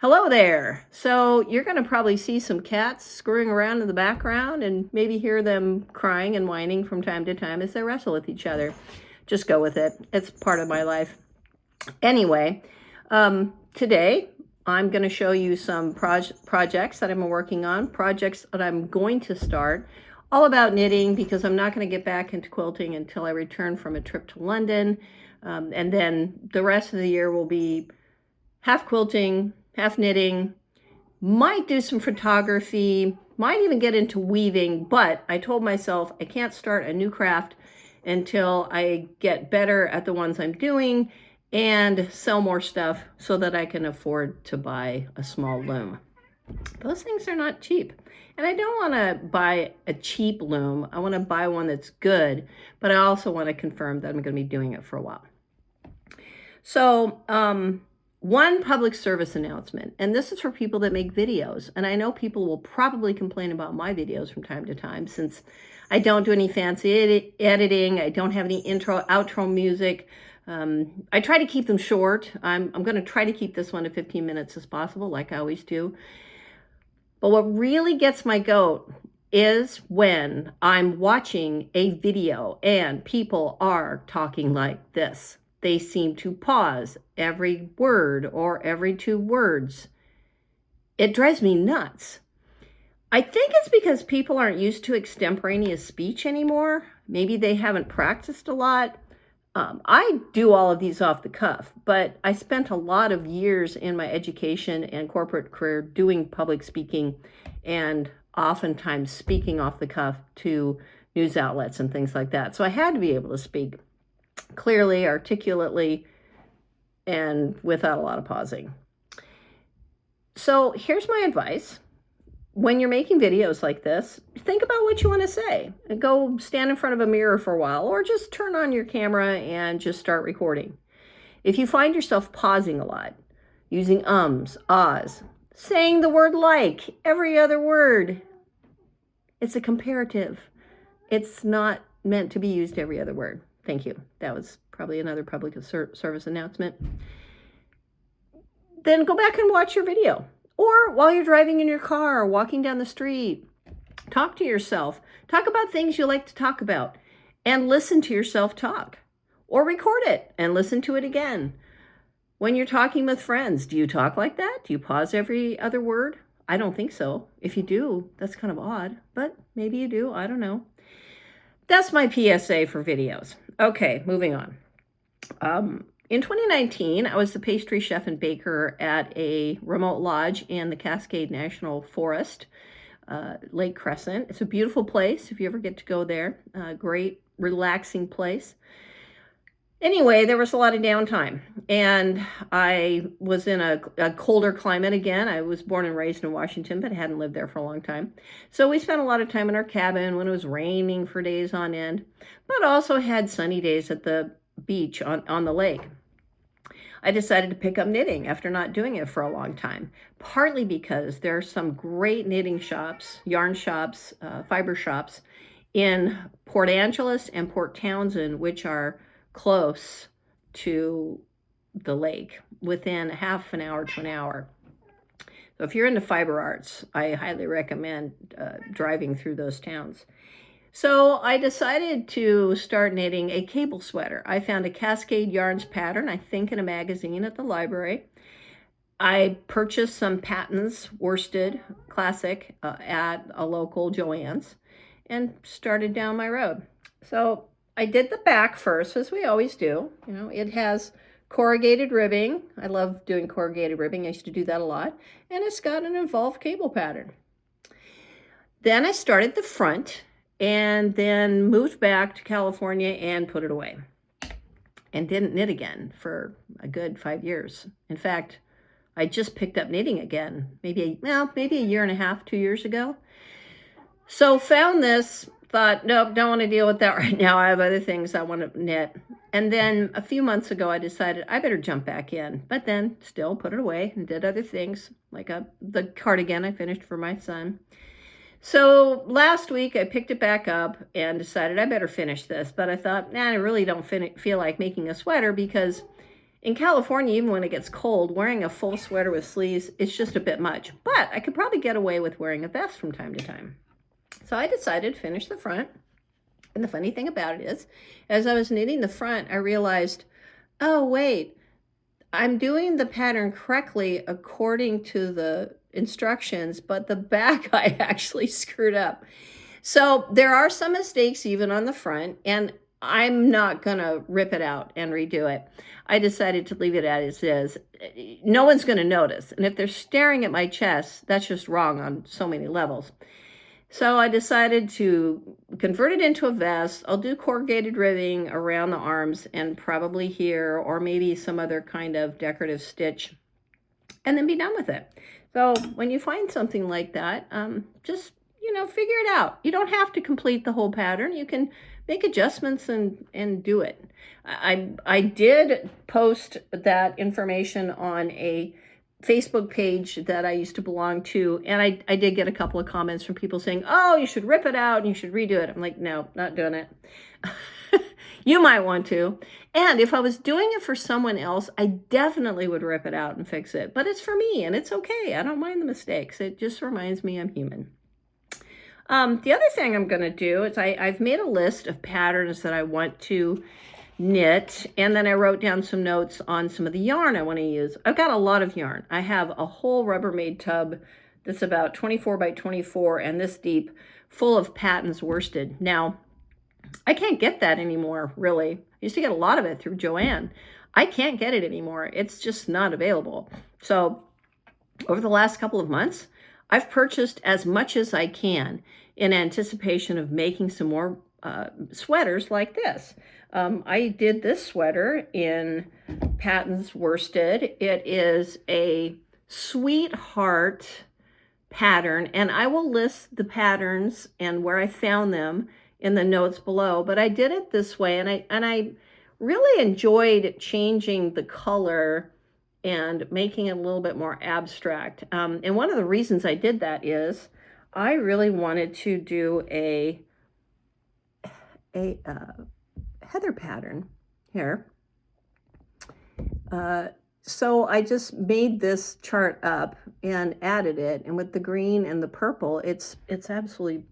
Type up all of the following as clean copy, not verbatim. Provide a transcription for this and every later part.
Hello there. So you're going to probably see some cats scurrying around in the background and maybe hear them crying and whining from time to time as they wrestle with each other. Just go with it. It's part of my life. Anyway, today I'm going to show you some projects that I'm working on, projects that I'm going to start, all about knitting because I'm not going to get back into quilting until I return from a trip to London. And then the rest of the year will be half quilting, half knitting, might do some photography, might even get into weaving, but I told myself I can't start a new craft until I get better at the ones I'm doing and sell more stuff so that I can afford to buy a small loom. Those things are not cheap. And I don't want to buy a cheap loom. I want to buy one that's good, but I also want to confirm that I'm going to be doing it for a while. So, one public service announcement, and this is for people that make videos. And I know people will probably complain about my videos from time to time since I don't do any fancy editing. I don't have any intro, outro music. I try to keep them short. I'm going to try to keep this one to 15 minutes as possible, like I always do. But what really gets my goat is when I'm watching a video and people are talking like this. They seem to pause every word or every two words. It drives me nuts. I think it's because people aren't used to extemporaneous speech anymore. Maybe they haven't practiced a lot. I do all of these off the cuff, but I spent a lot of years in my education and corporate career doing public speaking and oftentimes speaking off the cuff to news outlets and things like that. So I had to be able to speak clearly, articulately, and without a lot of pausing. So here's my advice. When you're making videos like this, think about what you want to say and go stand in front of a mirror for a while or just turn on your camera and just start recording. If you find yourself pausing a lot, using ums, ahs, saying the word like every other word, it's a comparative. It's not meant to be used every other word. Thank you. That was probably another public service announcement. Then go back and watch your video. Or while you're driving in your car or walking down the street, talk to yourself. Talk about things you like to talk about and listen to yourself talk. Or record it and listen to it again. When you're talking with friends, do you talk like that? Do you pause every other word? I don't think so. If you do, that's kind of odd, but maybe you do. I don't know. That's my PSA for videos. Okay, moving on. In 2019, I was the pastry chef and baker at a remote lodge in the Cascade National Forest, Lake Crescent. It's a beautiful place if you ever get to go there. Great, relaxing place. Anyway, there was a lot of downtime, and I was in a colder climate again. I was born and raised in Washington, but hadn't lived there for a long time. So we spent a lot of time in our cabin when it was raining for days on end, but also had sunny days at the beach on the lake. I decided to pick up knitting after not doing it for a long time, partly because there are some great knitting shops, yarn shops, fiber shops in Port Angeles and Port Townsend, which are close to the lake, within half an hour to an hour. So if you're into fiber arts, I highly recommend driving through those towns. So I decided to start knitting a cable sweater. I found a Cascade Yarns pattern, I think in a magazine at the library. I purchased some patents, worsted, classic, at a local Joann's and started down my road. So I did the back first, as we always do. You know, it has corrugated ribbing. I love doing corrugated ribbing. I used to do that a lot. And it's got an involved cable pattern. Then I started the front and then moved back to California and put it away. And didn't knit again for a good 5 years. In fact, I just picked up knitting again, maybe a year and a half, 2 years ago. So found this, thought, nope, don't want to deal with that right now. I have other things I want to knit. And then a few months ago, I decided I better jump back in, but then still put it away and did other things, like the cardigan I finished for my son. So last week, I picked it back up and decided I better finish this. But I thought, I really don't feel like making a sweater because In California, even when it gets cold, wearing a full sweater with sleeves is just a bit much. But I could probably get away with wearing a vest from time to time. So I decided to finish the front. And the funny thing about it is, as I was knitting the front, I realized, oh, wait, I'm doing the pattern correctly according to the instructions, but the back I actually screwed up. So there are some mistakes even on the front, and I'm not gonna rip it out and redo it. I decided to leave it as is. No one's gonna notice. And if they're staring at my chest, that's just wrong on so many levels. So I decided to convert it into a vest. I'll do corrugated ribbing around the arms and probably here, or maybe some other kind of decorative stitch, and then be done with it. So when you find something like that, just, figure it out. You don't have to complete the whole pattern. You can make adjustments and do it. I did post that information on a Facebook page that I used to belong to, and I did get a couple of comments from people saying, oh, you should rip it out and you should redo it. I'm like, no, not doing it. You might want to. And if I was doing it for someone else, I definitely would rip it out and fix it. But it's for me, and it's okay. I don't mind the mistakes. It just reminds me I'm human. The other thing I'm going to do is I've made a list of patterns that I want to knit, and then I wrote down some notes on some of the yarn I want to use. I've got a lot of yarn. I have a whole Rubbermaid tub that's about 24 by 24 and this deep, full of Patton's worsted. Now, I can't get that anymore, really. I used to get a lot of it through Joanne. I can't get it anymore. It's just not available. So over the last couple of months, I've purchased as much as I can in anticipation of making some more sweaters like this. I did this sweater in Patton's worsted. It is a sweetheart pattern, and I will list the patterns and where I found them in the notes below, but I did it this way, and I really enjoyed changing the color and making it a little bit more abstract. And one of the reasons I did that is I really wanted to do a heather pattern here. So I just made this chart up and added it, and with the green and the purple, it's absolutely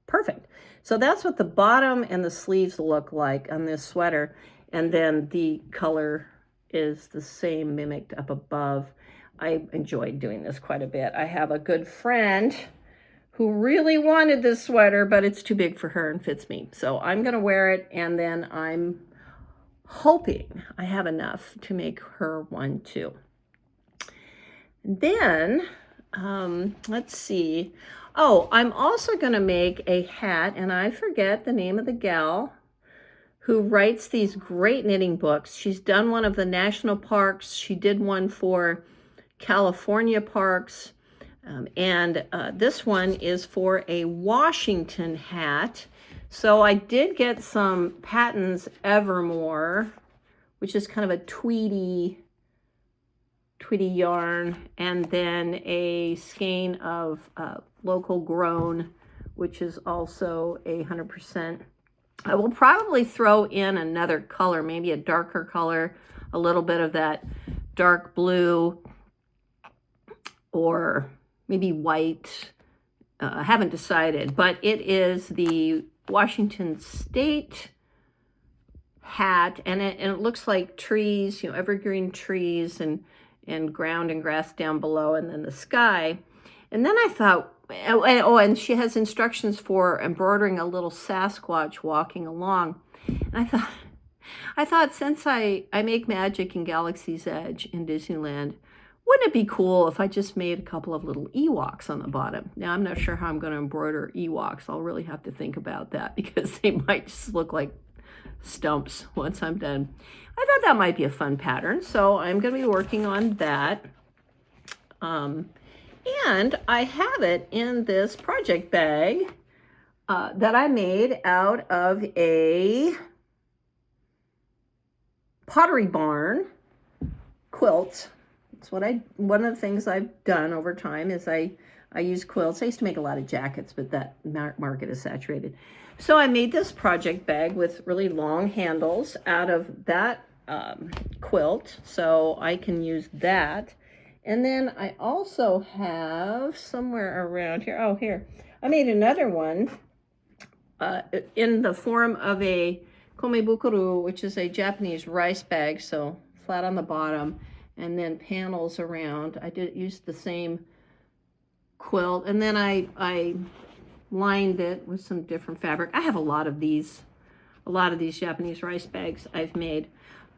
perfect. So that's what the bottom and the sleeves look like on this sweater, and then the color is the same mimicked up above. I enjoyed doing this quite a bit. I have a good friend who really wanted this sweater, but it's too big for her and fits me. So I'm gonna wear it, and then I'm hoping I have enough to make her one too. Then, let's see. Oh, I'm also gonna make a hat, and I forget the name of the gal who writes these great knitting books. She's done one of the national parks. She did one for California parks. And this one is for a Washington hat. So I did get some Patton's Evermore, which is kind of a tweedy yarn, and then a skein of local grown, which is also 100%. I will probably throw in another color, maybe a darker color, a little bit of that dark blue, or maybe white. I haven't decided, but it is the Washington State hat, and it looks like trees, evergreen trees, and ground and grass down below, and then the sky. And then I thought, and she has instructions for embroidering a little Sasquatch walking along. And I thought since I make magic in Galaxy's Edge in Disneyland, wouldn't it be cool if I just made a couple of little Ewoks on the bottom? Now, I'm not sure how I'm going to embroider Ewoks. I'll really have to think about that, because they might just look like stumps once I'm done. I thought that might be a fun pattern, so I'm going to be working on that. And I have it in this project bag that I made out of a Pottery Barn quilt. It's one of the things I've done over time is I use quilts. I used to make a lot of jackets, but that market is saturated. So I made this project bag with really long handles out of that quilt, so I can use that. And then I also have somewhere around here, oh, here, I made another one in the form of a komebukuru, which is a Japanese rice bag, so flat on the bottom, and then panels around. I did use the same quilt, and then I lined it with some different fabric. I have a lot of these Japanese rice bags I've made.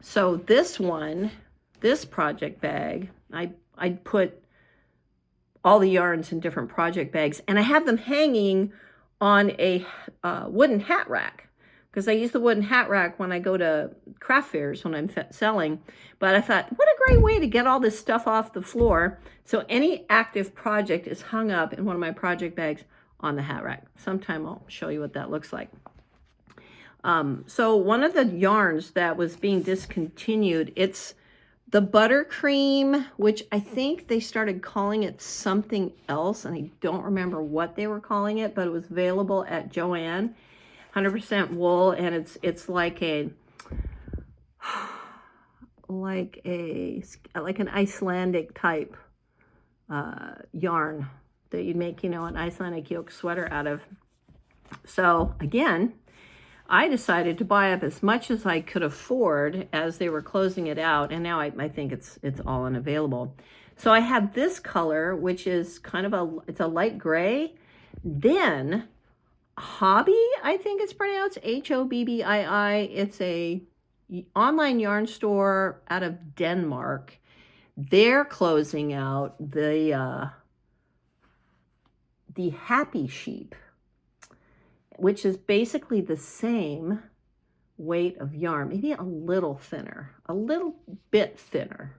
So this one, this project bag, I put all the yarns in different project bags, and I have them hanging on a wooden hat rack, because I use the wooden hat rack when I go to craft fairs when I'm selling. But I thought, what a great way to get all this stuff off the floor. So any active project is hung up in one of my project bags on the hat rack. Sometime I'll show you what that looks like. So one of the yarns that was being discontinued, it's the buttercream, which I think they started calling it something else, and I don't remember what they were calling it, but it was available at Joann, 100% wool, and it's like an Icelandic type yarn that you'd make, an Icelandic yoke sweater out of. So again, I decided to buy up as much as I could afford as they were closing it out, and now I think it's all unavailable. So I have this color, which is kind of it's a light gray. Then Hobby, I think it's pronounced Hobbii. It's a online yarn store out of Denmark. They're closing out the Happy Sheep, which is basically the same weight of yarn, maybe a little thinner, a little bit thinner,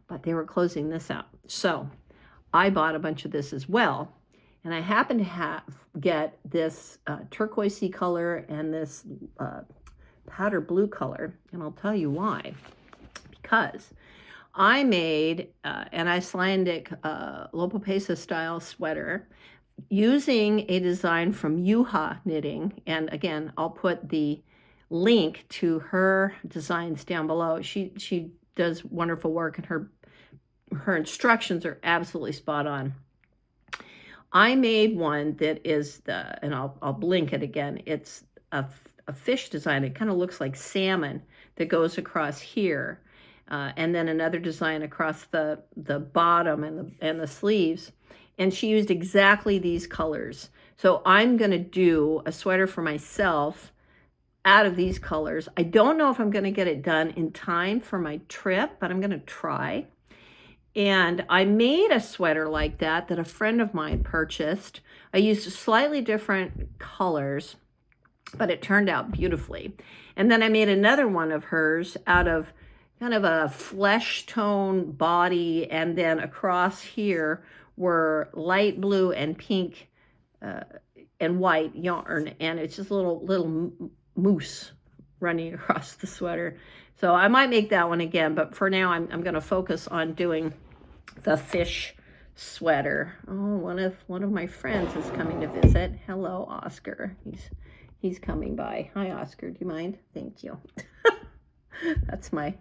but they were closing this out. So I bought a bunch of this as well. And I happen to get this turquoisey color and this powder blue color. And I'll tell you why. Because I made an Icelandic lopapeysa style sweater using a design from Yuha Knitting. And again, I'll put the link to her designs down below. She does wonderful work, and her instructions are absolutely spot on. I made one that is and I'll blink it again. It's a fish design. It kind of looks like salmon that goes across here. And then another design across the bottom and the sleeves. And she used exactly these colors. So I'm going to do a sweater for myself out of these colors. I don't know if I'm going to get it done in time for my trip, but I'm going to try. And I made a sweater like that a friend of mine purchased. I used slightly different colors, but it turned out beautifully. And then I made another one of hers out of kind of a flesh tone body, and then across here were light blue and pink and white yarn, and it's just a little moose running across the sweater. So I might make that one again, but for now I'm going to focus on doing the fish sweater. Oh, one of my friends is coming to visit. Hello, Oscar. He's coming by. Hi, Oscar. Do you mind? Thank you. That's my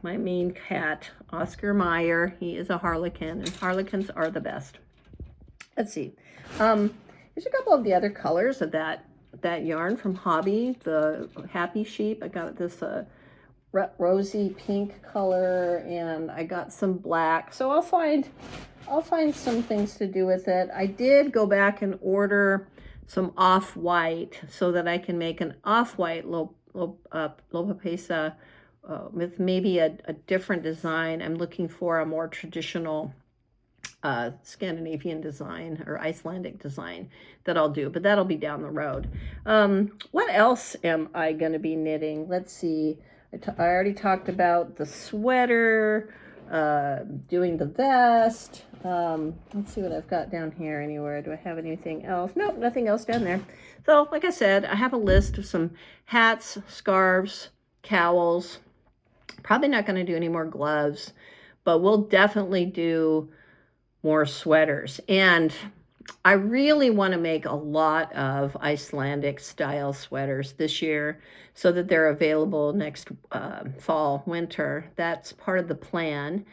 main cat, Oscar Meyer. He is a harlequin, and harlequins are the best. Let's see. There's a couple of the other colors of that yarn from Hobby, the Happy Sheep. I got this rosy pink color, and I got some black. So I'll find some things to do with it. I did go back and order some off-white so that I can make an off-white lopapeysa with maybe a different design. I'm looking for a more traditional Scandinavian design or Icelandic design that I'll do, but that'll be down the road. What else am I going to be knitting? Let's see. I already talked about the sweater, doing the vest. Let's see what I've got down here anywhere. Do I have anything else? Nope, nothing else down there. So, like I said, I have a list of some hats, scarves, cowls. Probably not going to do any more gloves, but we'll definitely do more sweaters. And I really want to make a lot of Icelandic style sweaters this year so that they're available next fall, winter. That's part of the plan.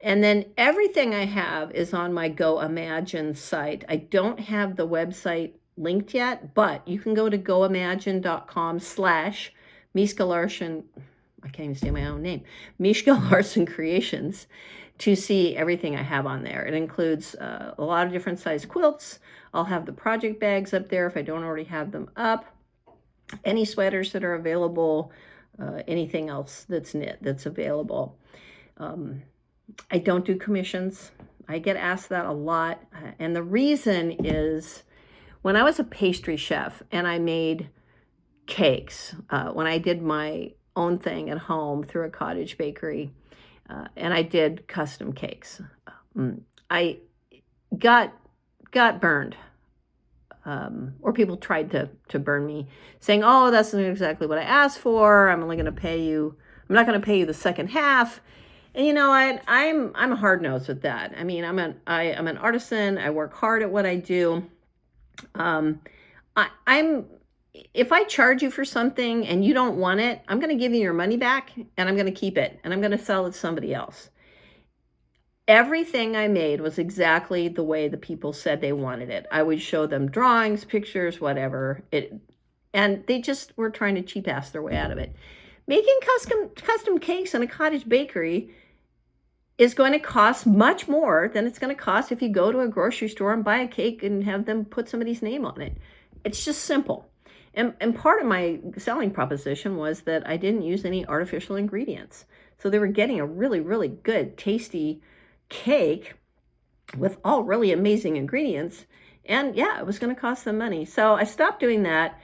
And then everything I have is on my Go Imagine site. I don't have the website linked yet, but you can go to goimagine.com/Miska Larson. I can't even say my own name, Mishka Larson Creations, to see everything I have on there. It includes a lot of different size quilts. I'll have the project bags up there if I don't already have them up. Any sweaters that are available, anything else that's knit that's available. I don't do commissions. I get asked that a lot. And the reason is when I was a pastry chef and I made cakes, when I did my own thing at home through a cottage bakery, and I did custom cakes, I got burned. Or people tried to burn me, saying, "Oh, that's not exactly what I asked for. I'm only going to pay you. I'm not going to pay you the second half." And you know what? I'm a hard nose with that. I mean, I'm an artisan. I work hard at what I do. If I charge you for something and you don't want it, I'm going to give you your money back and I'm going to keep it and I'm going to sell it to somebody else. Everything I made was exactly the way the people said they wanted it. I would show them drawings, pictures, whatever. And they just were trying to cheap ass their way out of it. Making custom cakes in a cottage bakery is going to cost much more than it's going to cost if you go to a grocery store and buy a cake and have them put somebody's name on it. It's just simple. And part of my selling proposition was that I didn't use any artificial ingredients. So they were getting a really, really good, tasty cake with all really amazing ingredients. And yeah, it was going to cost them money. So I stopped doing that.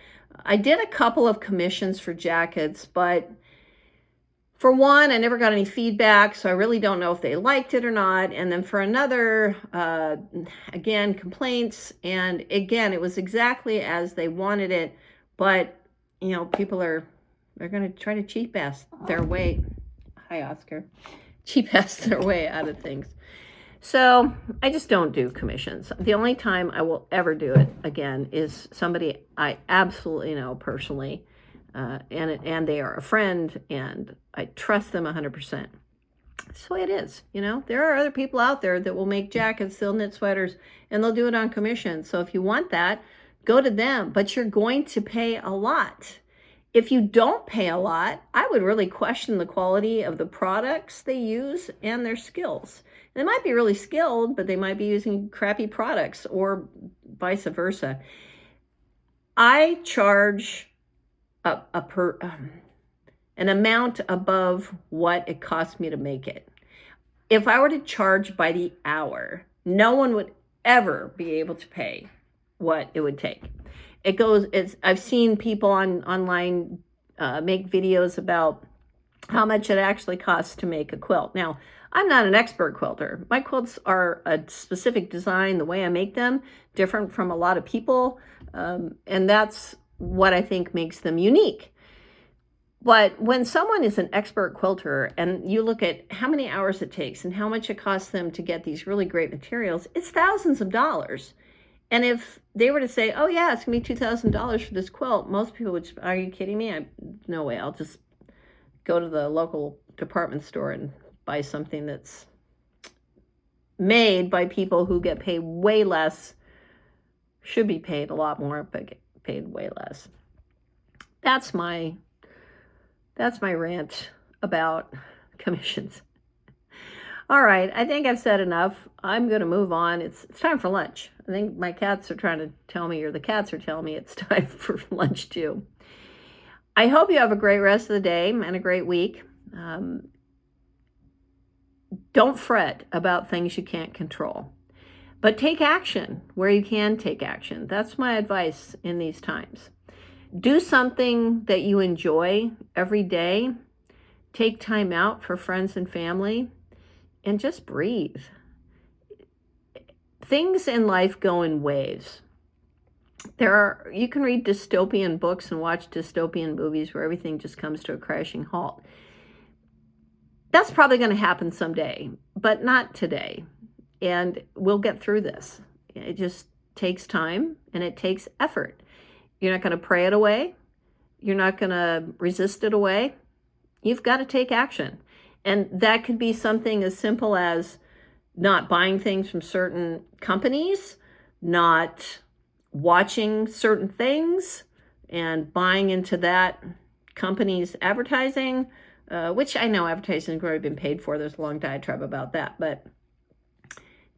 I did a couple of commissions for jackets, but for one, I never got any feedback, so I really don't know if they liked it or not. And then for another, again, complaints. And again, it was exactly as they wanted it. But, you know, people they're going to try to cheap ass their way. Hi, Oscar. Cheap ass their way out of things. So I just don't do commissions. The only time I will ever do it again is somebody I absolutely know personally. And they are a friend and I trust them 100%. That's the way it is. You know, there are other people out there that will make jackets, they'll knit sweaters, and they'll do it on commission. So if you want that, go to them, but you're going to pay a lot. If you don't pay a lot, I would really question the quality of the products they use and their skills. They might be really skilled, but they might be using crappy products or vice versa. I charge an amount above what it cost me to make it. If I were to charge by the hour, no one would ever be able to pay what it would take. I've seen people online make videos about how much it actually costs to make a quilt. Now, I'm not an expert quilter. My quilts are a specific design, the way I make them, different from a lot of people, and that's what I think makes them unique. But when someone is an expert quilter and you look at how many hours it takes and how much it costs them to get these really great materials, it's thousands of dollars. And if they were to say, oh yeah, it's gonna be $2,000 for this quilt, most people would, are you kidding me? No way, I'll just go to the local department store and buy something that's made by people who get paid way less, should be paid a lot more, but get paid way less. That's my rant about commissions. All right, I think I've said enough. I'm going to move on. It's time for lunch. I think my cats are trying to tell me, or the cats are telling me it's time for lunch too. I hope you have a great rest of the day and a great week. Don't fret about things you can't control, but take action where you can take action. That's my advice in these times. Do something that you enjoy every day. Take time out for friends and family and just breathe. Things in life go in waves. You can read dystopian books and watch dystopian movies where everything just comes to a crashing halt. That's probably going to happen someday, but not today. And we'll get through this. Just takes time and it takes effort. You're not going to pray it away. You're not going to resist it away. You've got to take action. And that could be something as simple as not buying things from certain companies, not watching certain things and buying into that company's advertising, which I know advertising has already been paid for. There's a long diatribe about that. But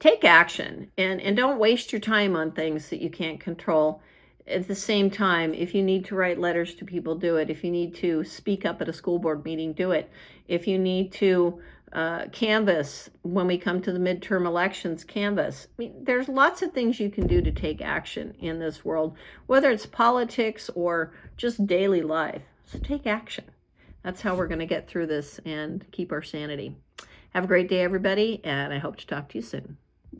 take action and don't waste your time on things that you can't control. At the same time, if you need to write letters to people, do it. If you need to speak up at a school board meeting, do it. If you need to canvass when we come to the midterm elections, canvass. I mean, there's lots of things you can do to take action in this world, whether it's politics or just daily life. So take action. That's how we're going to get through this and keep our sanity. Have a great day, everybody, and I hope to talk to you soon.